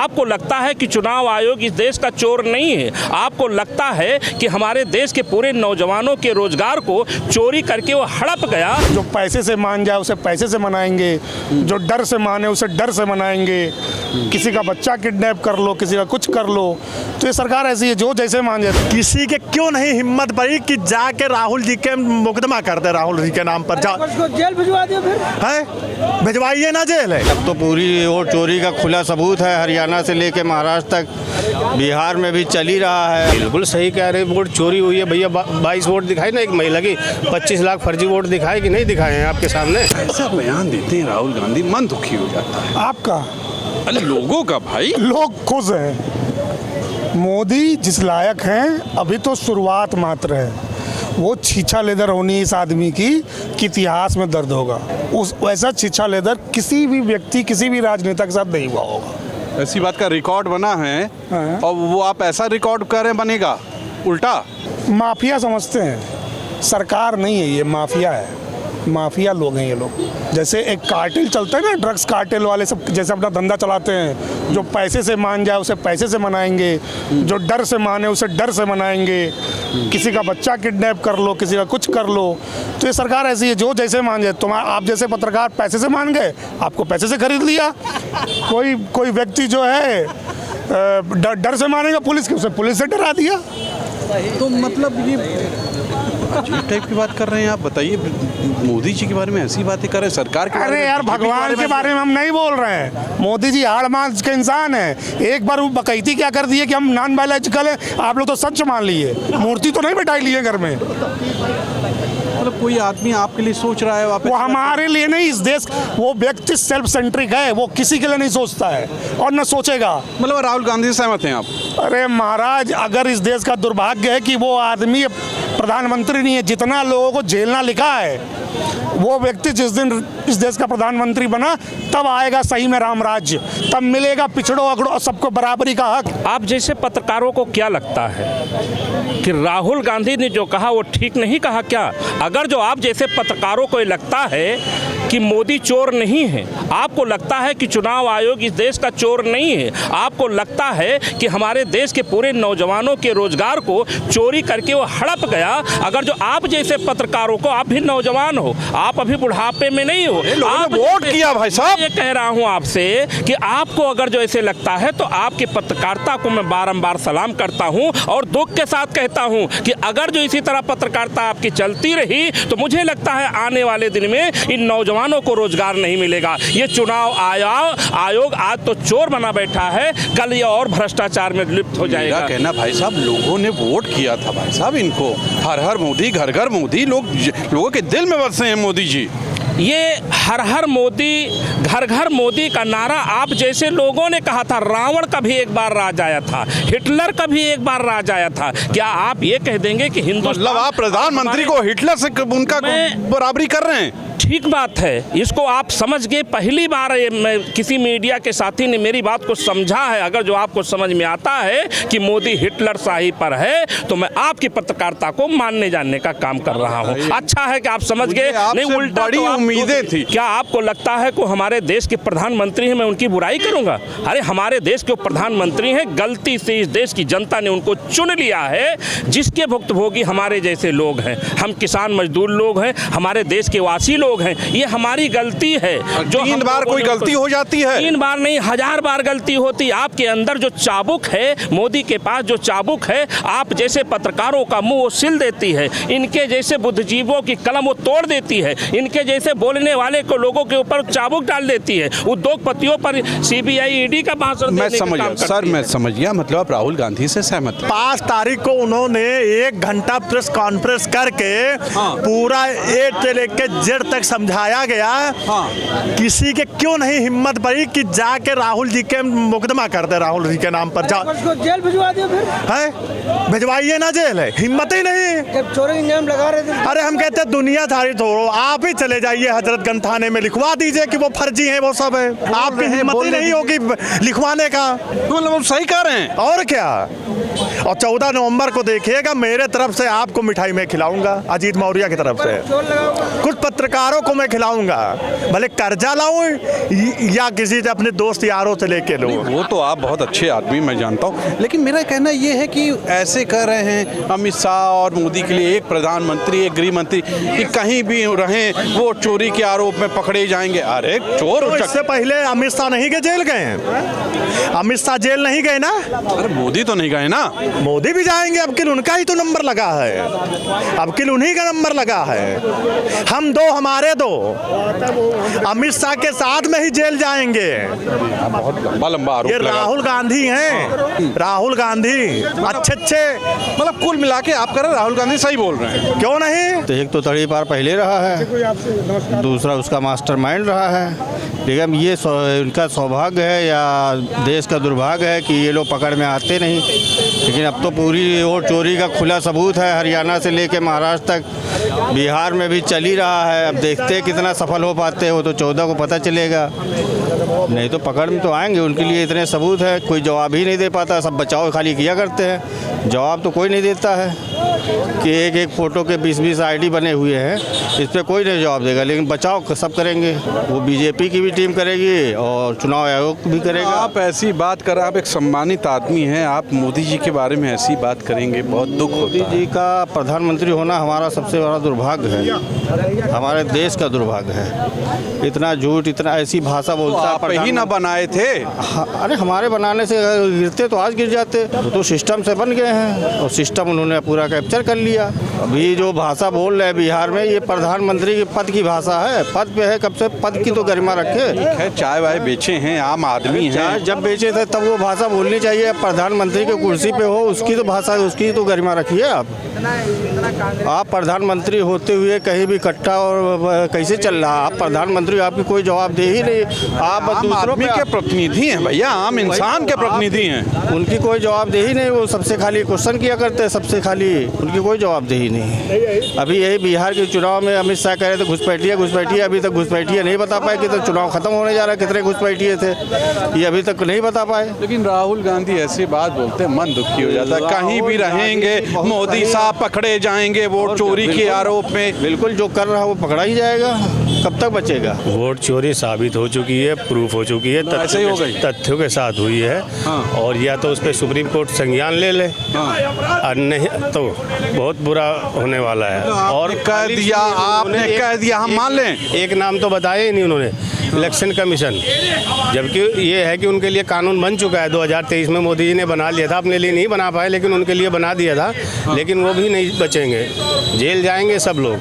आपको लगता है कि चुनाव आयोग इस देश का चोर नहीं है? आपको लगता है कि हमारे देश के पूरे नौजवानों के रोजगार को चोरी करके वो हड़प गया? जो पैसे से मान जाए उसे पैसे से मनाएंगे, जो डर से माने उसे डर से मनाएंगे। किसी का बच्चा किडनैप कर लो, किसी का कुछ कर लो, तो ये सरकार ऐसी है जो जैसे मान जाए। किसी के क्यों नहीं हिम्मत पड़ी कि जाके राहुल जी के मुकदमा कर दे, राहुल जी के नाम पर जा जेल भिजवा दिया फिर है, भिजवाइए ना जेल है। अब तो पूरी वोट चोरी का खुला सबूत है, हरियाणा से लेके महाराष्ट्र तक, बिहार में भी चल ही रहा है। बिल्कुल सही कह रहे, वोट चोरी हुई है भैया। 22 वोट दिखाई ना एक महिला की, 25 लाख फर्जी वोट दिखाए कि नहीं दिखाए हैं आपके सामने? ऐसा बयान देते हैं राहुल गांधी, मन दुखी हो जाता है। आपका अरे लोगों का भाई, लोग खुश हैं। मोदी जिस लायक हैं अभी तो शुरुआत मात्र है। वो छीछा लेदर होनी इस आदमी की कि इतिहास में दर्द होगा। उस वैसा छीछा लेदर किसी भी व्यक्ति, किसी भी राजनेता के साथ नहीं हुआ होगा। ऐसी बात का रिकॉर्ड बना है और वो आप ऐसा रिकॉर्ड करें बनेगा उल्टा। माफिया समझते हैं, सरकार नहीं है ये, माफिया है। माफिया लोग हैं ये लोग। जैसे एक कार्टेल चलता है ना, ड्रग्स कार्टेल वाले सब जैसे अपना धंधा चलाते हैं। जो पैसे से मान जाए उसे पैसे से मनाएंगे, जो डर से माने उसे डर से मनाएंगे। किसी का बच्चा किडनैप कर लो, किसी का कुछ कर लो, तो ये सरकार ऐसी है जो जैसे मान जाए। आप जैसे पत्रकार पैसे से मान गए, आपको पैसे से खरीद लिया। कोई व्यक्ति जो है डर से मानेगा पुलिस के, उसे पुलिस से डरा दिया। तो मतलब ये अजीब टाइप की बात कर रहे हैं आप। बताइए, मोदी जी के बारे में ऐसी बातें कर रहे हैं, सरकार के बारे में। अरे यार, भगवान के बारे में हम नहीं बोल रहे हैं। मोदी जी हाड़ मांस के इंसान है। एक बार वो बकैती क्या कर दिए कि हम नॉन बायोलॉजिकल है, आप लोग तो सच मान लिए। मूर्ति तो नहीं बैठाई लिए घर में। मतलब कोई आदमी आपके लिए सोच रहा है, वो हमारे लिए नहीं, इस देश। वो व्यक्ति सेल्फ सेंट्रिक है, वो किसी के लिए नहीं सोचता है और न सोचेगा। मतलब राहुल गांधी से सहमत हैं आप? अरे महाराज, अगर इस देश का दुर्भाग्य है कि वो आदमी प्रधानमंत्री नहीं है। जितना लोगों को झेलना लिखा है, वो व्यक्ति जिस दिन इस देश का प्रधानमंत्री बना तब आएगा सही में राम राज्य, तब मिलेगा पिछड़ों अगड़ों सबको बराबरी का हक। आप जैसे पत्रकारों को क्या लगता है कि राहुल गांधी ने जो कहा वो ठीक नहीं कहा क्या? अगर जो आप जैसे पत्रकारों को लगता है कि मोदी चोर नहीं है, आपको लगता है कि चुनाव आयोग इस देश का चोर नहीं है, आपको लगता है कि हमारे देश के पूरे नौजवानों के रोजगार को चोरी करके वो हड़प गया, अगर जो आप जैसे पत्रकारों को, आप भी नौजवान हो, आप अभी बुढ़ापे में नहीं हो, आप वोट किया भाई साहब। ये कह रहा हूं आपसे कि आपको अगर जो ऐसे लगता है तो आपकी पत्रकारिता को मैं बारंबार सलाम करता हूं और दुख के साथ कहता हूं कि अगर जो इसी तरह पत्रकारिता आपकी चलती रही तो मुझे लगता है आने वाले दिन में इन नौजवानों को रोजगार नहीं मिलेगा। ये चुनाव आयोग आज तो चोर बना बैठा है, कल ये और भ्रष्टाचार में लिप्त हो जाएगा। कहना भाई साहब, लोगों ने वोट किया था भाई साहब इनको। हर हर मोदी, घर घर मोदी, लोगों के दिल में बसे हैं मोदी जी। ये हर हर मोदी, घर घर मोदी का नारा आप जैसे लोगों ने कहा था। रावण का भी एक बार राज आया था, हिटलर का भी एक बार राज आया था। क्या आप ये कह देंगे कि हिंदुस्तान, मतलब आप प्रधानमंत्री को हिटलर से उनका बराबरी कर रहे हैं? ठीक बात है, इसको आप समझ गए। पहली बार किसी मीडिया के साथी ने मेरी बात को समझा है। अगर जो आपको समझ में आता है कि मोदी हिटलर शाही पर है तो मैं आपकी पत्रकारिता को मानने जानने का काम कर रहा हूँ। अच्छा है कि आप समझ गए। नहीं, उल्टा बड़ी उम्मीदें थी। क्या आपको लगता है कि हमारे देश के प्रधानमंत्री हैं, मैं उनकी बुराई करूंगा? अरे हमारे देश के प्रधानमंत्री हैं, गलती से इस देश की जनता ने उनको चुन लिया है, जिसके भुक्तभोगी हमारे जैसे लोग हैं। हम किसान मजदूर लोग हैं, हमारे देश के वासी लोग हैं। ये हमारी गलती है। जो 3 बार कोई गलती हो जाती है? 3 बार नहीं, 1000 बार गलती होती। आपके अंदर जो चाबुक है, मोदी के पास जो चाबुक है, आप जैसे पत्रकारों का मुंह वो सिल देती है। इनके जैसे बुद्धिजीवियों की कलम वो तोड़ देती है। इनके जैसे बोलने वाले को लोगों के ऊपर चाबुक डाल देती है। उद्योगपतियों पर सीबीआई ईडी का भाषण मैं समझ गया सर, मैं समझ गया। मतलब आप राहुल गांधी से सहमत? 5 तारीख को उन्होंने 1 घंटा प्रेस कॉन्फ्रेंस करके पूरा ए से लेके जेड तक समझाया गया। किसी के क्यों नहीं हिम्मत पड़ी कि जाके राहुल जी के मुकदमा कर दे, राहुल जी के नाम पर जा जेल भिजवा दिया फिर है, भिजवाइए ना जेल है। हिम्मत ही नहीं। जब चोरी इंजाम लगा रहे थे। अरे हम कहते हैं दुनियादारी छोड़ो, आप ही चले जाइए हजरतगंज थाने में, लिखवा दीजिए कि वो फर्जी है, वो सब है। आपकी हिम्मत ही नहीं होगी लिखवाने का। मतलब आप सही कह रहे हैं। और क्या। और 14 नवंबर को देखिएगा, मेरे तरफ से आपको मिठाई में खिलाऊंगा, अजीत मौर्य की तरफ से। कुछ पत्रकार परिवारों को मैं खिलाऊंगा, भले कर्जा लाऊं या किसी से अपने दोस्त यारों से लेके लूं। वो तो आप बहुत अच्छे आदमी मैं जानता हूँ, लेकिन मेरा कहना ये है कि ऐसे कर रहे हैं अमित शाह और मोदी के लिए, एक प्रधानमंत्री एक गृह मंत्री, कि कहीं भी रहें वो चोरी के आरोप में पकड़े जाएंगे। अरे चोर तो इससे पहले अमित शाह नहीं गए जेल गए? अमित शाह जेल नहीं गए ना? अरे मोदी तो नहीं गए ना? मोदी भी जाएंगे, अब किल उनका ही तो नंबर लगा है, अब किल उन्हीं का नंबर लगा है। हम दो हमारे दो, अमित शाह के साथ में ही जेल जाएंगे। बहुत लंबा आरोप ये लगा। राहुल गांधी हैं, राहुल गांधी अच्छे मतलब कुल मिला के आप कह रहे हैं राहुल गांधी सही बोल रहे हैं। क्यों नहीं? तो एक तो तड़ीपार पहले रहा है, दूसरा उसका मास्टरमाइंड रहा है। लेकिन ये उनका सौभाग्य है या देश का दुर्भाग्य है कि ये लोग पकड़ में आते नहीं। लेकिन अब तो पूरी वोट चोरी का खुला सबूत है, हरियाणा से लेके महाराष्ट्र तक, बिहार में भी चल ही रहा है। अब देखते हैं कितना सफल हो पाते हो, तो 14 को पता चलेगा। नहीं तो पकड़ में तो आएंगे, उनके लिए इतने सबूत है, कोई जवाब ही नहीं दे पाता। सब बचाव खाली किया करते हैं, जवाब तो कोई नहीं देता है कि एक एक फ़ोटो के 20-20 आईडी बने हुए हैं, इस पर कोई नहीं जवाब देगा। लेकिन बचाव सब करेंगे, वो बीजेपी की भी टीम करेगी और चुनाव आयोग भी करेगा। आप ऐसी बात कर, आप एक सम्मानित आदमी हैं, आप मोदी जी के बारे में ऐसी बात करेंगे, बहुत दुख होता है। मोदी जी का प्रधानमंत्री होना हमारा सबसे बड़ा दुर्भाग्य है, हमारे देश का दुर्भाग्य है। इतना झूठ, इतना ऐसी भाषा बोलता है। आप ही ना बनाए थे? अरे हमारे बनाने से गिरते तो आज गिर जाते, तो सिस्टम से बन गए हैं और सिस्टम उन्होंने पूरा कैप्चर कर लिया। अभी जो भाषा बोल रहे हैं बिहार में, ये प्रधानमंत्री के पद की भाषा है। पद पे है, कब से पद की तो गरिमा रखे। चाय वाय बेचे हैं, आम आदमी हैं। जब बेचे थे तब वो भाषा बोलनी चाहिए। प्रधानमंत्री के कुर्सी पे हो, उसकी तो भाषा, उसकी तो गरिमा रखिए। आप प्रधानमंत्री होते हुए कहीं भी इकट्ठा और कैसे चल रहा? आप प्रधानमंत्री, आपकी कोई जवाब दे ही नहीं। आप दूसरों के प्रतिनिधि हैं भैया, आम इंसान के प्रतिनिधि हैं, उनकी कोई जवाब दे ही नहीं। वो सबसे खाली क्वेश्चन किया करते हैं, सबसे खाली, उनकी कोई जवाब दे ही नहीं। अभी यही बिहार के चुनाव में अमित शाह कह रहे थे घुसपैठिया, अभी तक घुसपैठिया नहीं बता पाए कि तो चुनाव खत्म होने जा रहा है, कितने घुसपैठिए थे ये अभी तक नहीं बता पाए। लेकिन राहुल गांधी ऐसी बात बोलते हैं, मन दुखी हो जाता है। कहीं भी रहेंगे मोदी साहब पकड़े जाएंगे वोट चोरी के आरोप में। बिल्कुल, जो कर रहा है वो पकड़ा ही जाएगा, कब तक बचेगा? वोट चोरी साबित हो चुकी है, प्रूफ हो चुकी है, ऐसे ही हो गई। तथ्यों के साथ हुई है। और या तो उस पर सुप्रीम कोर्ट संज्ञान ले ले, और नहीं तो बहुत बुरा होने वाला है। और कह दिया, आपने कह दिया, हम मान लें। एक नाम तो बताया ही नहीं उन्होंने, इलेक्शन कमीशन, जबकि ये है कि उनके लिए कानून बन चुका है। 2023 में मोदी जी ने बना लिया था, अपने लिए नहीं बना पाए, लेकिन उनके लिए बना दिया था। लेकिन वो भी नहीं बचेंगे, जेल जाएंगे सब लोग,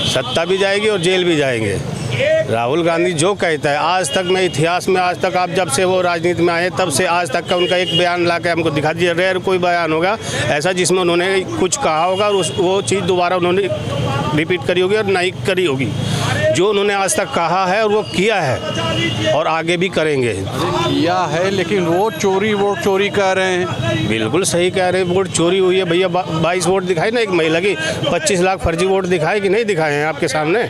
सत्ता भी जाएगी और जेल भी जाएंगे। राहुल गांधी जो कहता है, आज तक मैं इतिहास में, आज तक आप जब से वो राजनीति में आए तब से आज तक का उनका एक बयान ला के हमको दिखा दीजिए। रेयर कोई बयान होगा ऐसा जिसमें उन्होंने कुछ कहा होगा और वो चीज़ दोबारा उन्होंने रिपीट करी होगी और नहीं करी होगी। जो उन्होंने आज तक कहा है और वो किया है और आगे भी करेंगे। किया है, लेकिन वोट चोरी कर रहे हैं। बिल्कुल सही कह रहे हैं, वोट चोरी हुई है भैया। 22 वोट दिखाई ना एक महिला की, 25 लाख फर्जी वोट दिखाए कि नहीं दिखाए हैं आपके सामने?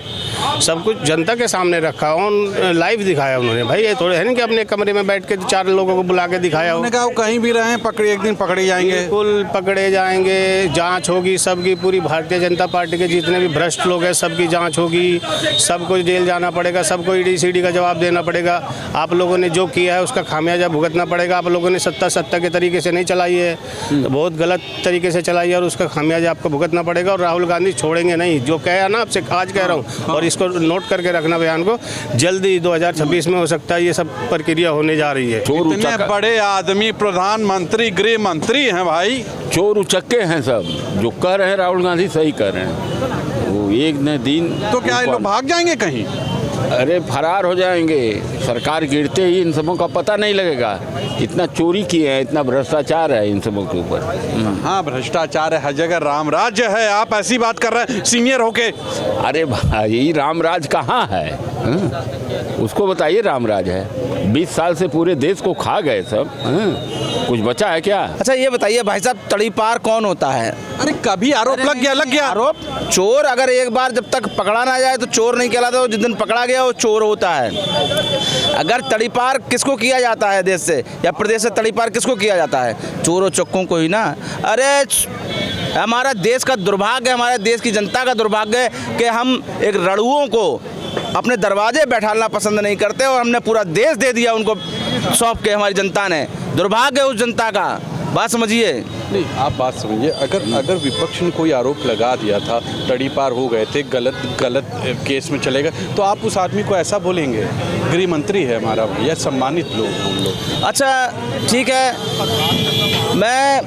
सब कुछ जनता के सामने रखा, ऑन लाइव दिखाया उन्होंने। भाई ये थोड़े है ना कि अपने कमरे में बैठ के 4 लोगों को बुला के दिखाया हो। उन्होंने कहा कहीं भी रहें पकड़े, एक दिन पकड़े जाएंगे। बिल्कुल पकड़े जाएंगे, जांच होगी सबकी, पूरी भारतीय जनता पार्टी के जितने भी भ्रष्ट लोग हैं सबकी जांच होगी, सबको जेल जाना पड़ेगा, सबको ईडी का जवाब देना पड़ेगा। आप लोगों ने जो किया है उसका खामियाजा भुगतना पड़ेगा। आप लोगों ने सत्ता के तरीके से नहीं चलाई है, बहुत गलत तरीके से चलाई है और उसका खामियाजा आपको भुगतना पड़ेगा। और राहुल गांधी छोड़ेंगे नहीं, जो कहा ना आपसे आज कह रहा हूँ, और इसको नोट करके रखना बयान को, जल्दी 2026 में हो सकता है ये सब प्रक्रिया होने जा रही है। इतने बड़े आदमी प्रधानमंत्री गृह मंत्री हैं भाई, चोर उचक्के हैं सब। जो कह रहे हैं राहुल गांधी सही कर रहे हैं। वो एक न दिन तो क्या ये लोग भाग जाएंगे कहीं? अरे फरार हो जाएंगे, सरकार गिरते ही इन सबों का पता नहीं लगेगा। इतना चोरी किए हैं, इतना भ्रष्टाचार है इन सबों के ऊपर। हाँ, भ्रष्टाचार है हर जगह, राम राज्य है। आप ऐसी बात कर रहे हैं सीनियर होके। अरे भाई राम राज कहाँ है? उसको बताइए राम राज है। 20 साल से पूरे देश को खा गए सब, कुछ बचा है क्या? अच्छा ये बताइए भाई साहब, तड़ीपार कौन होता है? अरे कभी आरोप लग गया आरोप। चोर अगर एक बार जब तक पकड़ा ना जाए तो चोर नहीं कहलाता, वो जिस दिन पकड़ा गया वो चोर होता है। अगर तड़ीपार किसको किया जाता है देश से या प्रदेश से, तड़ीपार किसको किया जाता है? चोरों चक्कों को ही ना। अरे हमारा देश का दुर्भाग्य है, हमारे देश की जनता का दुर्भाग्य है कि हम एक रड़ुओं को अपने दरवाजे बैठाना पसंद नहीं करते और हमने पूरा देश दे दिया उनको सौंप के, हमारी जनता ने। दुर्भाग्य है उस जनता का, बात समझिए। नहीं, आप बात समझिए, अगर विपक्ष ने कोई आरोप लगा दिया था, तड़ीपार हो गए थे, गलत केस में चले गए, तो आप उस आदमी को ऐसा बोलेंगे? गृह मंत्री है हमारा भैया, सम्मानित लोग हैं हम लोग। अच्छा ठीक है, मैं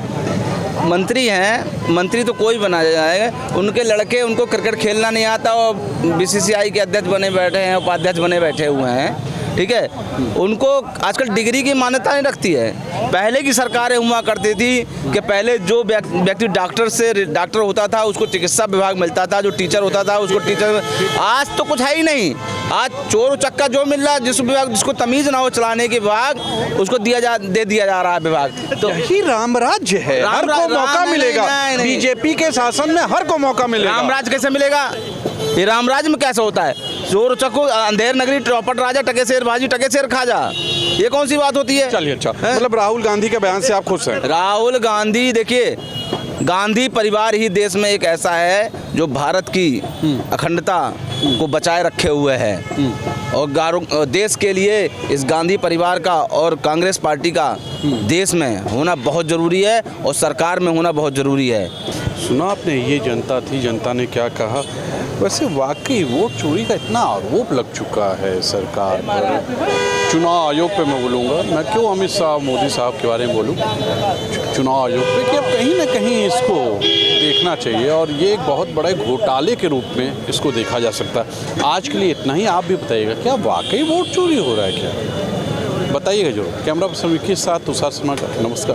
मंत्री हैं, मंत्री तो कोई बना जाएगा, उनके लड़के उनको क्रिकेट खेलना नहीं आता और बीसीसीआई के अध्यक्ष बने बैठे हैं, उपाध्यक्ष बने बैठे हुए हैं, ठीक है। उनको आजकल डिग्री की मान्यता नहीं रखती है। पहले की सरकारें हुआ करती थी कि पहले जो व्यक्ति डॉक्टर होता था उसको चिकित्सा विभाग मिलता था, जो टीचर होता था उसको टीचर। आज तो कुछ है ही नहीं, आज चोर उचक्का जो मिल रहा है, जिस विभाग जिसको तमीज़ ना हो चलाने के विभाग, उसको दे दिया जा रहा है विभाग। तो यही राम राज्य है, हर को मौका मिलेगा। बीजेपी के शासन में हर को मौका मिलेगा। राम राज कैसे मिलेगा? ये राम राज में कैसे होता है? चोर उचक्को, अंधेर नगरी, चौपट राजा, टके शेर भाजी, टके शेर खाजा, ये कौन सी बात होती है? चलिए, अच्छा, मतलब राहुल गांधी के बयान से आप खुश हैं? राहुल गांधी, देखिए, गांधी परिवार ही देश में एक ऐसा है जो भारत की अखंडता को बचाए रखे हुए है और देश के लिए इस गांधी परिवार का और कांग्रेस पार्टी का देश में होना बहुत ज़रूरी है और सरकार में होना बहुत ज़रूरी है। सुना आपने, ये जनता थी, जनता ने क्या कहा। वैसे वाकई वोट चोरी का इतना आरोप लग चुका है सरकार पर। चुनाव आयोग पे मैं बोलूँगा, मैं क्यों अमित शाह मोदी साहब के बारे में बोलूँ, चुनाव आयोग पे, कि अब कहीं ना कहीं इसको देखना चाहिए और ये एक बहुत बड़े घोटाले के रूप में इसको देखा जा सकता है। आज के लिए इतना ही। आप भी बताइएगा, क्या वाकई वोट चोरी हो रहा है क्या? बताइएगा जरूर। कैमरा पर्सन विक्की के साथ तुषार शर्मा का, नमस्कार।